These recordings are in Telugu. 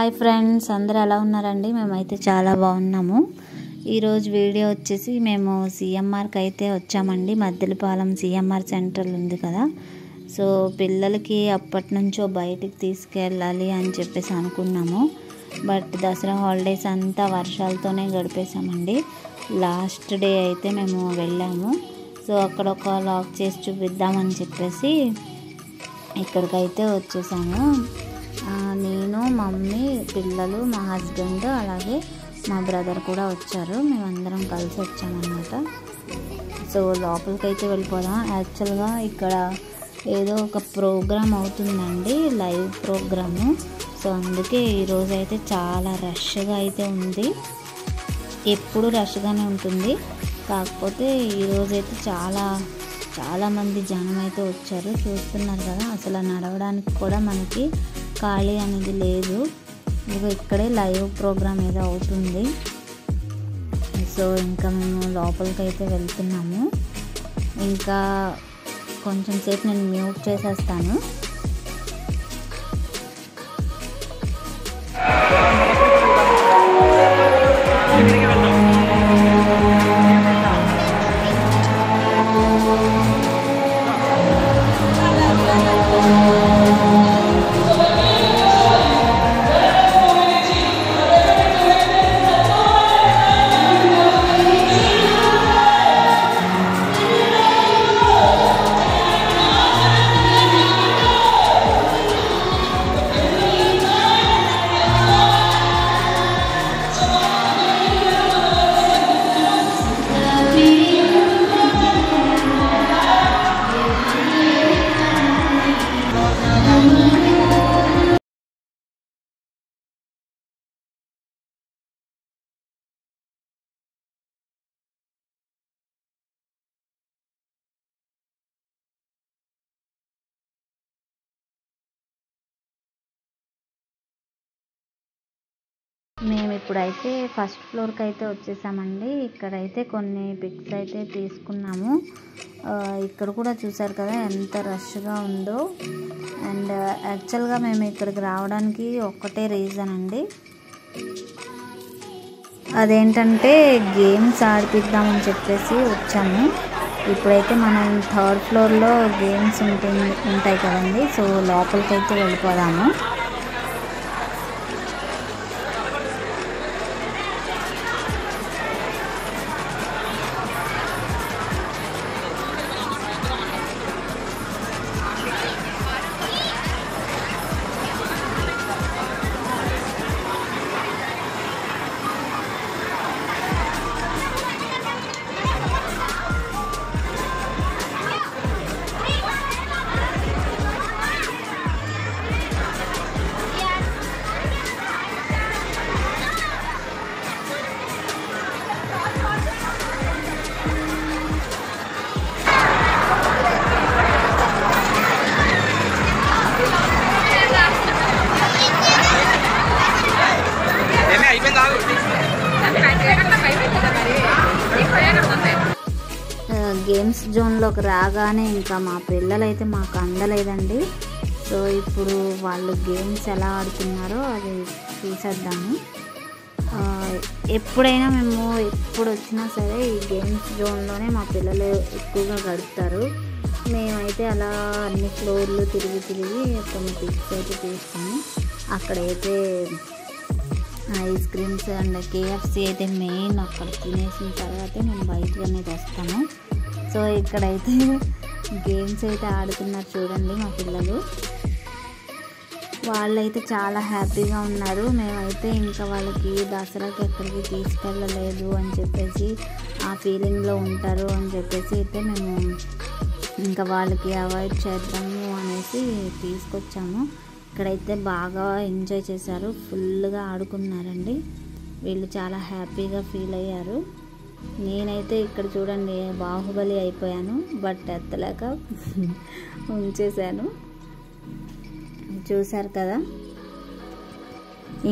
హాయ్ ఫ్రెండ్స్, అందరూ ఎలా ఉన్నారండి? మేమైతే చాలా బాగున్నాము. ఈరోజు వీడియో వచ్చేసి మేము సిఎంఆర్కి అయితే వచ్చామండి. మద్దెలపాలెం సిఎంఆర్ సెంట్రల్ ఉంది కదా, సో పిల్లలకి అప్పటి నుంచో బయటికి తీసుకెళ్ళాలి అని చెప్పేసి అనుకున్నాము. బట్ దసరా హాలిడేస్ అంతా వర్షాలతోనే గడిపేసామండి. లాస్ట్ డే అయితే మేము వెళ్ళాము. సో అక్కడ ఒక లాక్ చేసి చూపిద్దామని చెప్పేసి ఇక్కడికైతే వచ్చేసాము. నేను, మమ్మీ, పిల్లలు, మా హస్బెండ్, అలాగే మా బ్రదర్ కూడా వచ్చారు. మేమందరం కలిసి వచ్చామన్నమాట. సో లోపలికైతే వెళ్ళిపోదాం. యాక్చువల్గా ఇక్కడ ఏదో ఒక ప్రోగ్రామ్ అవుతుందండి, లైవ్ ప్రోగ్రాము. సో అందుకే ఈరోజైతే చాలా రష్గా అయితే ఉంది. ఎప్పుడు రష్గానే ఉంటుంది, కాకపోతే ఈరోజైతే చాలామంది జనం అయితే వచ్చారు. చూస్తున్నారు కదా, అసలు నడవడానికి కూడా మనకి ఖాళీ అనేది లేదు. ఇక్కడే లైవ్ ప్రోగ్రామ్ ఏదో అవుతుంది. సో ఇంకా మేము లోపలికి అయితే వెళ్తున్నాము. ఇంకా కొంచెం సేపు నేను మ్యూట్ చేసేస్తాను. మేము ఇప్పుడైతే ఫస్ట్ ఫ్లోర్కి అయితే వచ్చేసామండి. ఇక్కడైతే కొన్ని పిక్స్ అయితే తీసుకున్నాము. ఇక్కడ కూడా చూసారు కదా ఎంత రష్గా ఉందో. అండ్ యాక్చువల్గా మేము ఇక్కడికి రావడానికి ఒక్కటే రీజన్ అండి, అదేంటంటే గేమ్స్ ఆడిపిద్దామని చెప్పేసి వచ్చాము. ఇప్పుడైతే మనం థర్డ్ ఫ్లోర్లో గేమ్స్ ఉంటాయి కదండి. సో లోపలికైతే వెళ్ళిపోదాము. గేమ్స్ జోన్లోకి రాగానే ఇంకా మా పిల్లలైతే మాకు అందలేదండి. సో ఇప్పుడు వాళ్ళు గేమ్స్ ఎలా ఆడుతున్నారో అది చూసేద్దాము. ఎప్పుడైనా మేము ఎప్పుడు వచ్చినా సరే ఈ గేమ్స్ జోన్లోనే మా పిల్లలు ఎక్కువగా గడుపుతారు. మేమైతే అలా అన్ని ఫ్లోర్లు తిరిగి కొన్ని పిక్స్ అయితే తీస్తాము. అక్కడైతే ఐస్ క్రీమ్స్ అండ్ కేఎఫ్సి అయితే మెయిన్. అక్కడ తినేసిన తర్వాతే మేము బయటకు అనేది వస్తాము. సో ఇక్కడైతే గేమ్స్ అయితే ఆడుతున్నారు చూడండి మా పిల్లలు. వాళ్ళైతే చాలా హ్యాపీగా ఉన్నారు. మేమైతే ఇంకా వాళ్ళకి దసరాకి ఎక్కడికి తీసుకెళ్ళలేదు అని చెప్పేసి ఆ ఫీలింగ్లో ఉంటారు అని చెప్పేసి అయితే మేము ఇంకా వాళ్ళకి అవాయిడ్ చేద్దాము అనేసి తీసుకొచ్చాము. ఇక్కడైతే బాగా ఎంజాయ్ చేశారు, ఫుల్గా ఆడుకున్నారండి. వీళ్ళు చాలా హ్యాపీగా ఫీల్ అయ్యారు. నేనైతే ఇక్కడ చూడండి బాహుబలి అయిపోయాను, బట్ ఎత్తలేక ఉంచేశాను. చూశారు కదా,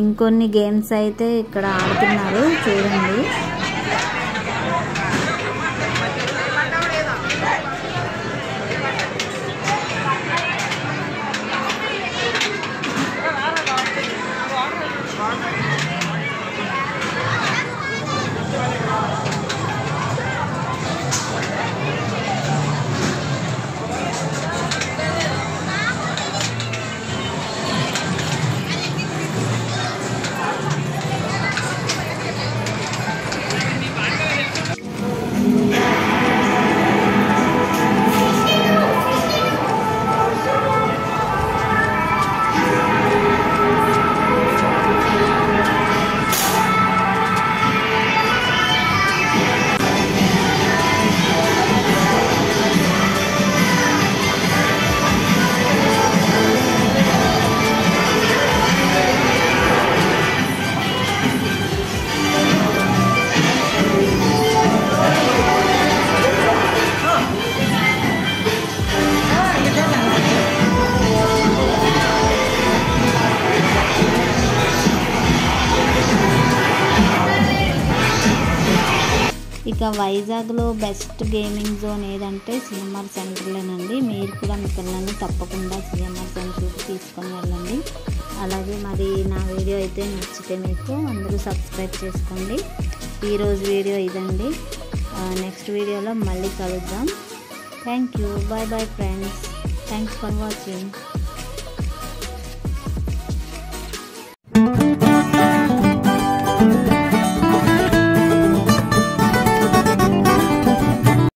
ఇంకొన్ని గేమ్స్ అయితే ఇక్కడ ఆడుతున్నారు చూడండి. ఇక వైజాగ్లో బెస్ట్ గేమింగ్ జోన్ ఏదంటే సిఎంఆర్ సెంటర్లేనండి. మీరు కూడా మీ పిల్లల్ని తప్పకుండా సిఎంఆర్ సెంటర్కి తీసుకొని వెళ్ళండి. అలాగే మరి నా వీడియో అయితే నచ్చితే మీకు అందరూ సబ్స్క్రైబ్ చేసుకోండి. ఈరోజు వీడియో ఇదండి. నెక్స్ట్ వీడియోలో మళ్ళీ కలుద్దాం. Thank you. Bye bye friends. Thanks for watching.